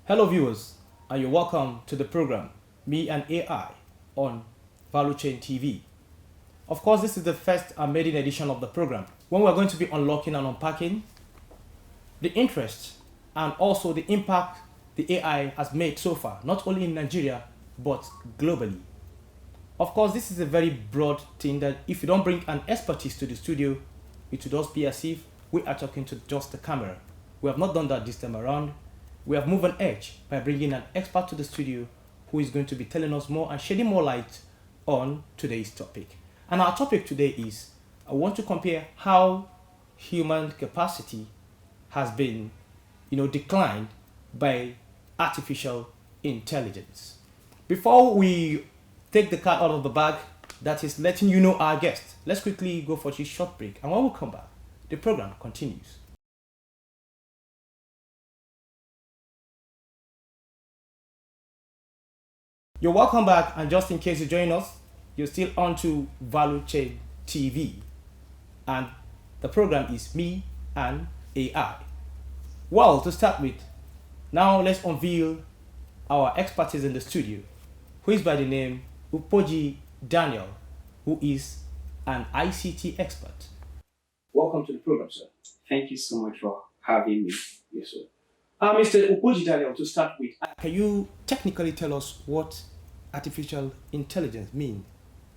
Hello, viewers, and you're welcome to the program Me and AI on Value Chain TV. Of course, this is the first and maiden edition of the program when we're going to be unlocking and unpacking the interest and also the impact the AI has made so far, not only in Nigeria but globally. Of course, this is a very broad thing that if you don't bring an expertise to the studio, it will just be as if we are talking to just the camera. We have not done that this time around. We have moved an edge by bringing an expert to the studio who is going to be telling us more and shedding more light on today's topic. And our topic today is I want to compare how human capacity has been, declined by artificial intelligence. Before we take the cat out of the bag, that is letting you know our guest, let's quickly go for a short break. And when we come back, the program continues. You're welcome back, and just in case you join us, you're still on to Value Chain TV, and the program is Me and AI. Well, to start with, now let's unveil our expertise in the studio, who is by the name Upoji Daniel, who is an ICT expert. Welcome to the program, sir. Thank you so much for having me. Yes, sir. Mr. Upoji Daniel, to start with, can you technically tell us what artificial intelligence means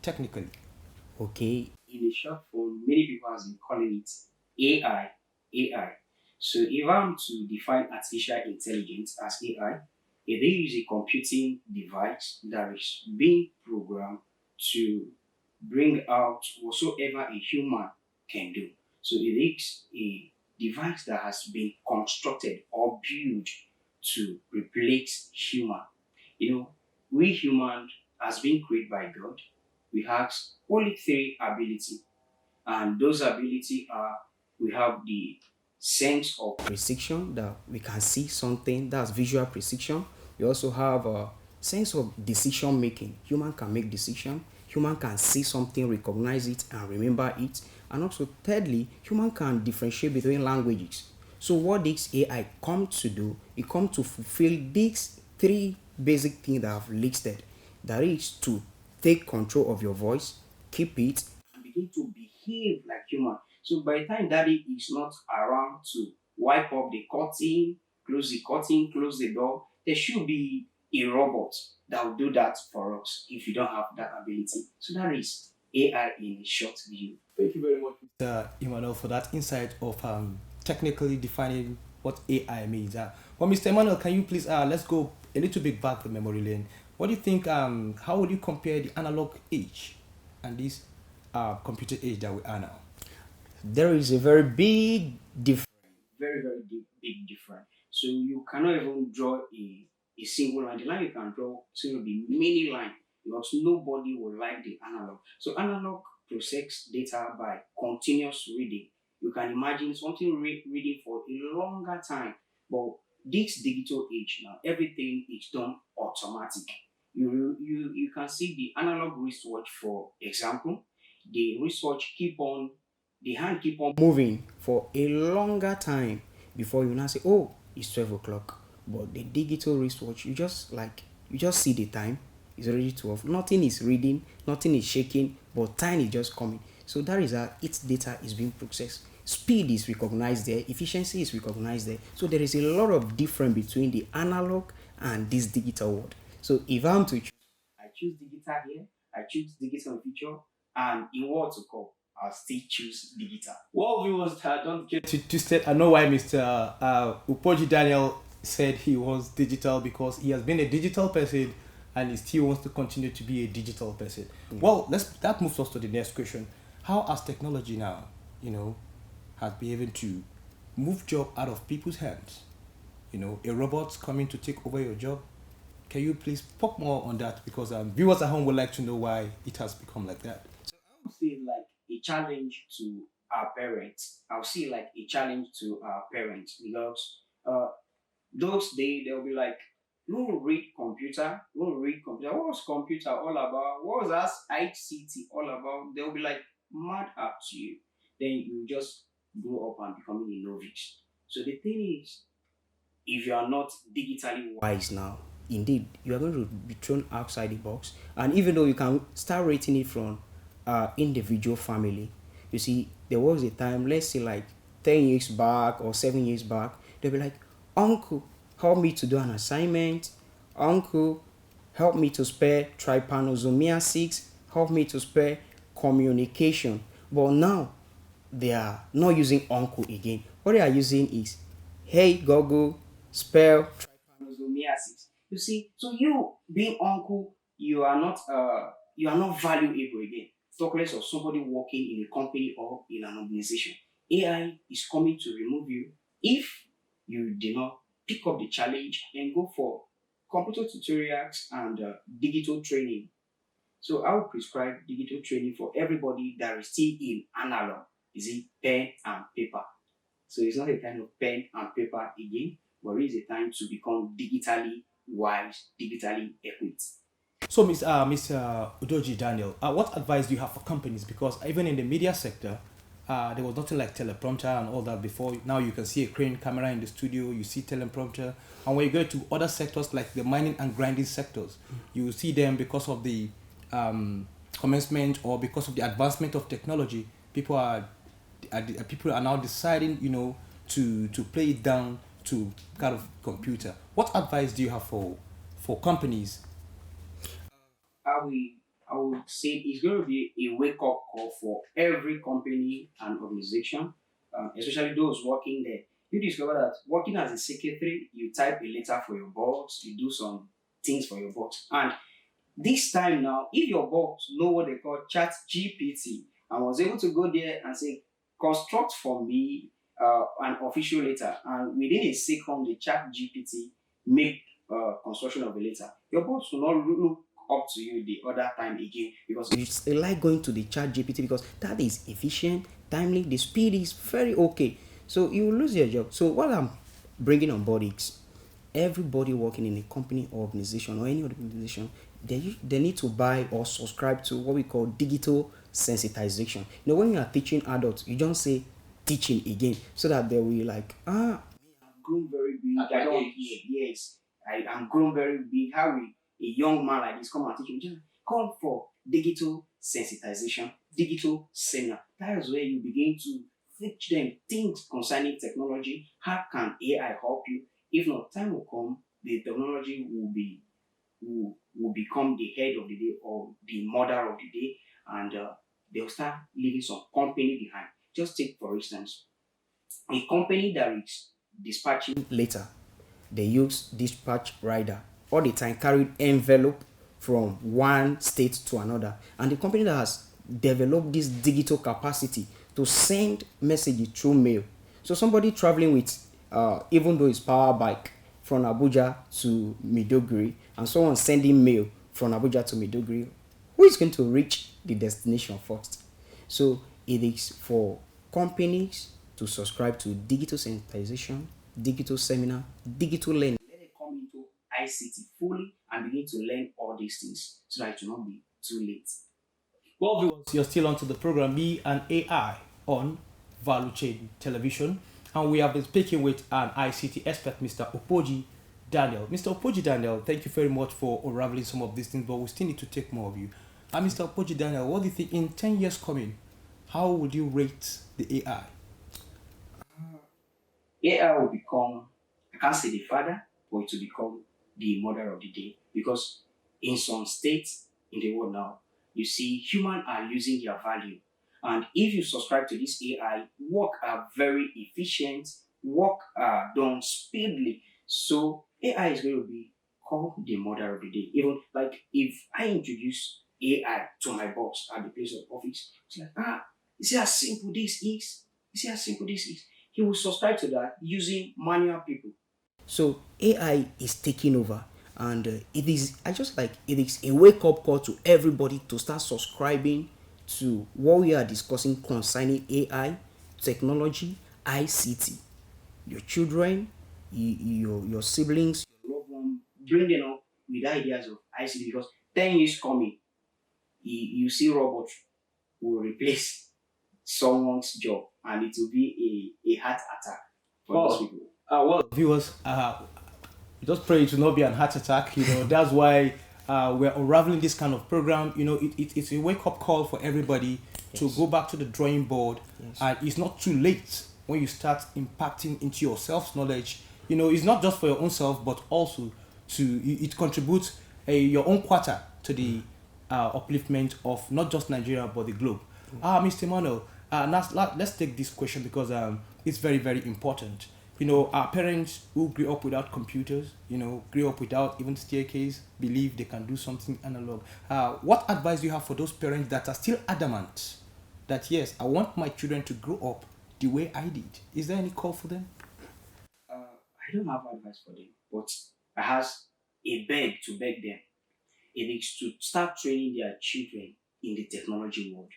technically? Okay, in a short form, many people have been calling it AI. AI. So if I'm to define artificial intelligence as AI, it is a computing device that is being programmed to bring out whatsoever a human can do. So it is a device that has been constructed or built to replace human. You know, we humans has been created by God. We have only three ability, and those ability are we have the sense of precision that we can see something, that's visual precision. We also have a sense of decision making. Human can make decision. Human can see something, recognize it, and remember it. And also, thirdly, human can differentiate between languages. So, what this AI comes to do, it comes to fulfill these three basic things that I've listed. That is to take control of your voice, keep it, and begin to behave like human. So by the time daddy is not around to wipe up the curtain, close the door, there should be a robot that will do that for us if you don't have that ability. So that is AI in a short view. Thank you very much, Mr. Emmanuel, for that insight of technically defining what AI means. Well, Mr. Emmanuel, can you please let's go a little bit back to memory lane. What do you think? How would you compare the analog age and this computer age that we are now? There is a very big difference, big difference. So you cannot even draw a single line. The line you can draw will be many line because nobody will like the analog. So analog process data by continuous reading. You can imagine something reading for a longer time, but this digital age now, everything is done automatic. You can see the analog wristwatch, for example. The wristwatch the hand keep on moving for a longer time before you now say, oh, it's 12 o'clock. But the digital wristwatch, you just see the time, it's already 12. Nothing is reading, nothing is shaking, but time is just coming. So that is how its data is being processed. Speed is recognized there, efficiency is recognized there. So there is a lot of difference between the analog and this digital world. So if I'm to choose, I choose digital here, I choose digital in future, and in what to call, I'll still choose digital. Well, viewers, don't get too twisted. I know why Mr. Upoji Daniel said he was digital because he has been a digital person and he still wants to continue to be a digital person. Well, that moves us to the next question. How has technology now, has been able to move job out of people's hands? A robot's coming to take over your job. Can you please talk more on that? Because viewers at home would like to know why it has become like that. So I would say like a challenge to our parents. I'll see like a challenge to our parents because those days they'll be like, you won't read computer, you won't read computer. What was computer all about? What was that ICT all about? They'll be like mad at you. Then you just grow up and becoming a novice. So the thing is, if you are not digitally wise now, indeed, you are going to be thrown outside the box. And even though you can start rating it from individual family, you see, there was a time, let's say like 10 years back or 7 years back, they'll be like, Uncle, help me to do an assignment. Uncle, help me to spell trypanosomia 6. Help me to spell communication. But now, they are not using uncle again. What they are using is, hey Google, spell. trypanosomiasis. You see, so you being uncle, you are not valuable again. Talk less of somebody working in a company or in an organization. AI is coming to remove you if you do not pick up the challenge and go for computer tutorials and digital training. So I would prescribe digital training for everybody that is still in analog. Is it pen and paper? So it's not a kind of pen and paper again, but it is a time to become digitally wise, digitally equipped. So, Mr. Udoji Daniel, what advice do you have for companies? Because even in the media sector, there was nothing like teleprompter and all that before. Now you can see a crane camera in the studio, you see teleprompter. And when you go to other sectors like the mining and grinding sectors, you will see them because of the commencement or because of the advancement of technology. People are now deciding, to play it down to kind of computer. What advice do you have for companies? I will, I would say it's going to be a wake up call for every company and organization, especially those working there. You discover that working as a secretary, you type a letter for your boss, you do some things for your boss, and this time now, if your boss know what they call chat GPT and was able to go there and say, construct for me an official letter, and within a second, the chat GPT make construction of a letter, your boss will not look up to you the other time again because It's like going to the chat GPT because that is efficient, timely, the speed is very okay. So you will lose your job. So what I'm bringing on board is everybody working in a company or organization or any other organization, they need to buy or subscribe to what we call digital sensitization. When you are teaching adults, you don't say teaching again so that they will like, I've grown very big. I don't hear. Yes, I am grown very big. How will a young man like this come and teach me? Just come for digital sensitization, digital seminar. That is where you begin to teach them things concerning technology. How can AI help you? If not, time will come, the technology will become the head of the day or the mother of the day, and they'll start leaving some company behind. Just take for instance a company that is dispatching. later they use dispatch rider all the time, carried envelope from one state to another, and the company that has developed this digital capacity to send messages through mail. So somebody traveling with even though it's power bike from Abuja to Maiduguri and someone sending mail from Abuja to Maiduguri, who is going to reach the destination first? So it is for companies to subscribe to digital sensitization, digital seminar, digital learning. Let it come into ICT fully and begin to learn all these things so that it will not be too late. Well, viewers, you're still onto the program Me and AI on Value Chain Television, and we have been speaking with an ICT expert, Mr. Opoji Daniel. Mr. Opoji Daniel, thank you very much for unraveling some of these things, but we still need to take more of you. And Mr. Opoji Daniel, what do you think in 10 years coming? How would you rate the AI? AI will become, I can't say the father, but it will become the mother of the day because in some states in the world now, you see humans are losing their value. And if you subscribe to this AI, work are very efficient, work are done speedily. So AI is going to be called the mother of the day. Even like if I introduce AI to my boss at the place of office, it's like, you see how simple this is? You see how simple this is? He will subscribe to that using manual people. So AI is taking over, and it is a wake up call to everybody to start subscribing to what we are discussing concerning AI, technology, ICT. Your children, your siblings, Love one, bring them up with ideas of ICT because 10 years coming, you see robots will replace someone's job and it will be a heart attack for those people. Well, Viewers, just pray it will not be an heart attack. That's why we're unraveling this kind of program. It's a wake up call for everybody to Yes. go back to the drawing board. Yes. And it's not too late when you start impacting into your self knowledge. It's not just for your own self, but also it contributes your own quarter to the upliftment of not just Nigeria but the globe. Mr. Manuel, let's take this question because it's very, very important. Our parents who grew up without computers, grew up without even staircase, believe they can do something analog. What advice do you have for those parents that are still adamant that, yes, I want my children to grow up the way I did? Is there any call for them? I don't have advice for them, but I has a beg to beg them. It is to start training their children in the technology world.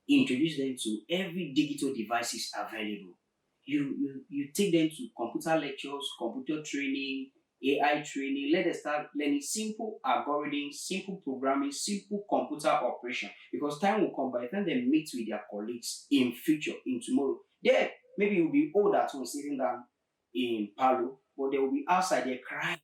Introduce them to every digital devices available. You take them to computer lectures, computer training, AI training. Let them start learning simple algorithms, simple programming, simple computer operation. Because time will come by the time they meet with their colleagues in future, in tomorrow. There, maybe you'll be old at home sitting down in Palo, but they will be outside there crying.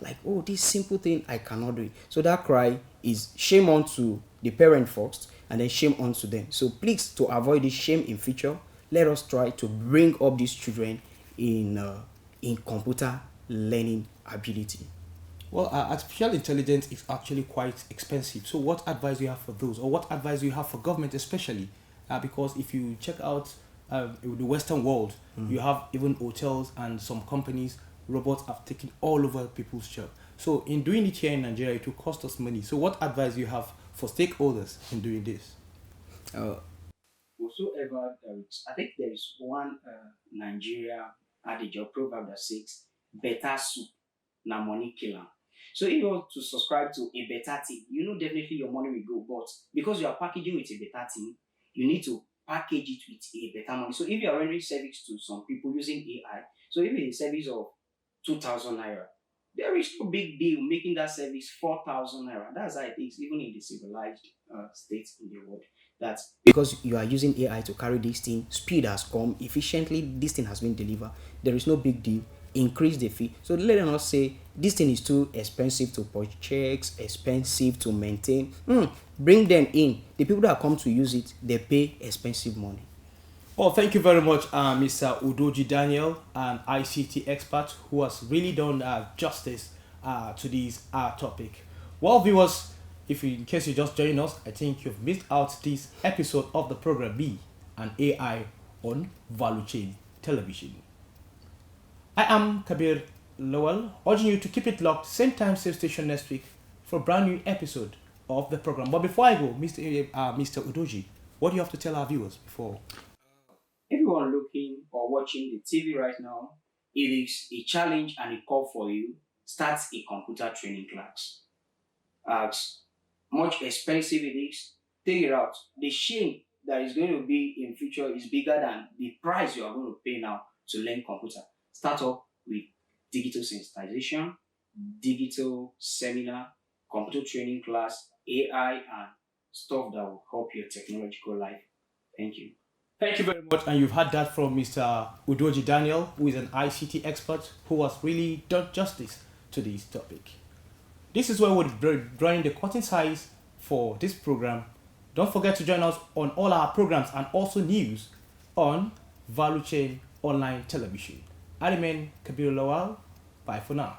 Like, oh, this simple thing I cannot do it. So that cry is shame onto the parent first, and then shame onto them. So please, to avoid this shame in future, let us try to bring up these children in computer learning ability. Well, artificial intelligence is actually quite expensive. So, what advice do you have for those, or what advice do you have for government, especially? Because if you check out the Western world, you have even hotels and some companies, robots have taken all over people's job. So, in doing it here in Nigeria, it will cost us money. So, what advice do you have for stakeholders in doing this? Uh, Whatsoever I think there is one Nigeria adage or proverb that says, better soup, na money killer. So if you want to subscribe to a better thing, definitely your money will go. But because you are packaging with a better thing, you need to package it with a better money. So if you are rendering service to some people using AI, so if it's a service of 2,000 naira, there is no big deal making that service 4,000 naira. That's how it is, even in the civilized states in the world. That's because you are using AI to carry this thing, speed has come, efficiently this thing has been delivered. There is no big deal. Increase the fee. So let them not say this thing is too expensive to purchase, expensive to maintain. Bring them in. The people that come to use it, they pay expensive money. Well, thank you very much, Mr. Udoji Daniel, an ICT expert who has really done justice to this topic. Well, viewers, in case you just joined us, I think you've missed out this episode of the program B, an AI on Value Chain Television. I am Kabir Lowell, urging you to keep it locked, same time, same station next week for a brand new episode of the program. But before I go, Mr. Udoji, what do you have to tell our viewers before? everyone looking or watching the TV right now, it is a challenge and a call for you. Start a computer training class. As much expensive it is, take it out. The shame that is going to be in future is bigger than the price you are going to pay now to learn computer. Start up with digital sensitization, digital seminar, computer training class, AI, and stuff that will help your technological life. Thank you. Thank you very much. And you've heard that from Mr. Udoji Daniel, who is an ICT expert who has really done justice to this topic. This is where we're drawing the curtain size for this program. Don't forget to join us on all our programs and also news on Value Chain Online Television. I remain Kabir Lawal. Bye for now.